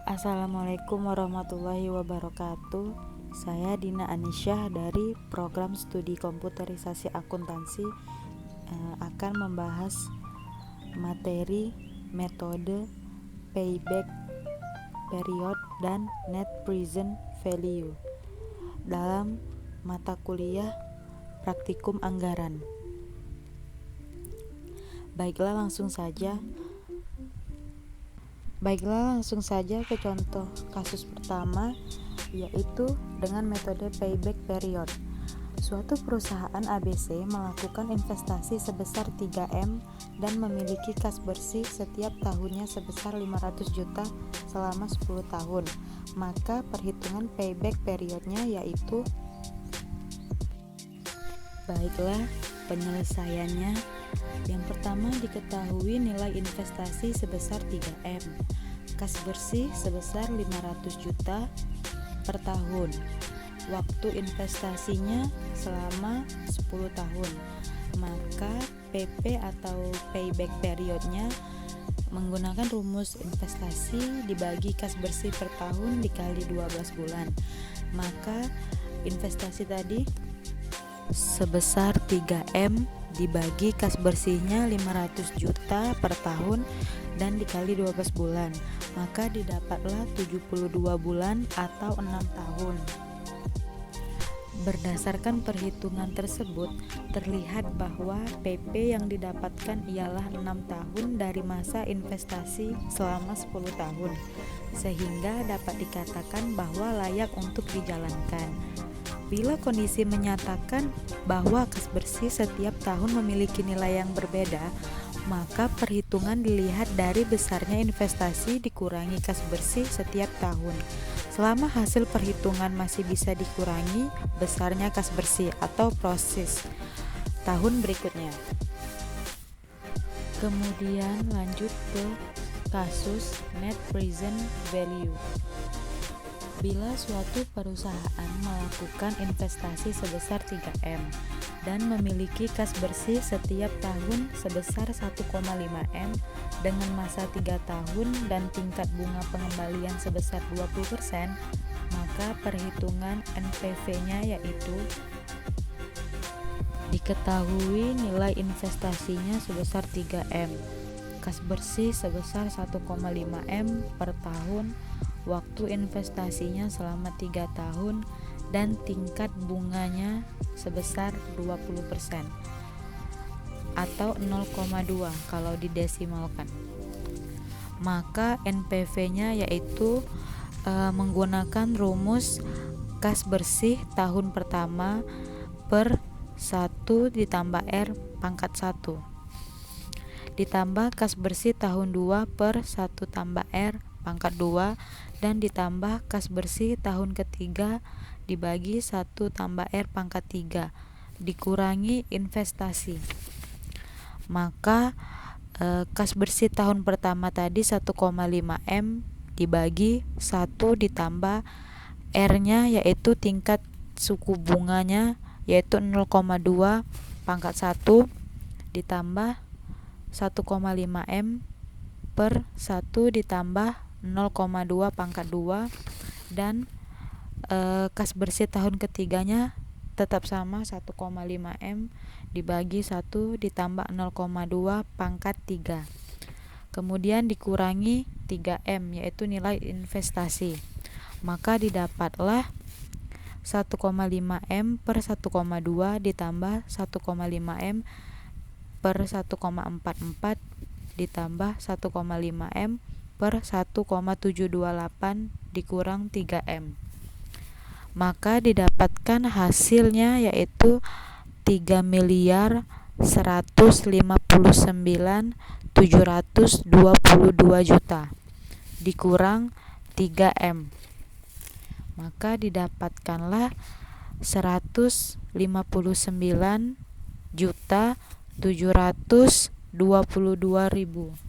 Assalamualaikum warahmatullahi wabarakatuh. Saya Dina Anisyah dari program studi komputerisasi akuntansi akan membahas materi metode payback period dan net present value dalam mata kuliah praktikum anggaran. Baiklah langsung saja ke contoh kasus pertama, yaitu dengan metode payback period. Suatu perusahaan ABC melakukan investasi sebesar 3M dan memiliki kas bersih setiap tahunnya sebesar 500 juta selama 10 tahun. Maka perhitungan payback periodnya yaitu, baiklah penyelesaiannya. Yang pertama, diketahui nilai investasi sebesar 3M, kas bersih sebesar 500 juta per tahun, waktu investasinya selama 10 tahun. Maka PP atau payback periodnya menggunakan rumus investasi dibagi kas bersih per tahun dikali 12 bulan. Maka investasi tadi sebesar 3M dibagi kas bersihnya 500 juta per tahun dan dikali 12 bulan, maka didapatlah 72 bulan atau 6 tahun. Berdasarkan perhitungan tersebut, terlihat bahwa PP yang didapatkan ialah 6 tahun dari masa investasi selama 10 tahun, sehingga dapat dikatakan bahwa layak untuk dijalankan. Bila kondisi menyatakan bahwa kas bersih setiap tahun memiliki nilai yang berbeda, maka perhitungan dilihat dari besarnya investasi dikurangi kas bersih setiap tahun. Selama hasil perhitungan masih bisa dikurangi besarnya kas bersih atau proses tahun berikutnya. Kemudian lanjut ke kasus net present value. Bila suatu perusahaan melakukan investasi sebesar 3M dan memiliki kas bersih setiap tahun sebesar 1,5M dengan masa 3 tahun dan tingkat bunga pengembalian sebesar 20%, maka perhitungan NPV-nya yaitu, diketahui nilai investasinya sebesar 3M, kas bersih sebesar 1,5M per tahun, waktu investasinya selama 3 tahun dan tingkat bunganya sebesar 20% atau 0,2 kalau didesimalkan. Maka NPV-nya yaitu menggunakan rumus kas bersih tahun pertama per 1 ditambah R pangkat 1 ditambah kas bersih tahun 2 per 1 tambah R pangkat 2 dan ditambah kas bersih tahun ketiga dibagi 1 tambah R pangkat 3 dikurangi investasi. Maka kas bersih tahun pertama tadi 1,5M dibagi 1 ditambah R-nya yaitu tingkat suku bunganya yaitu 0,2 pangkat 1 ditambah 1,5M per 1 ditambah 0,2 pangkat 2 dan kas bersih tahun ketiganya tetap sama 1,5M dibagi 1 ditambah 0,2 pangkat 3 kemudian dikurangi 3M yaitu nilai investasi, maka didapatlah 1,5M per 1,2 ditambah 1,5M per 1,44 ditambah 1,5M per 1,728 dikurang 3M. Maka didapatkan hasilnya yaitu 3.159.722 juta dikurang 3M. Maka didapatkanlah 159.722.000.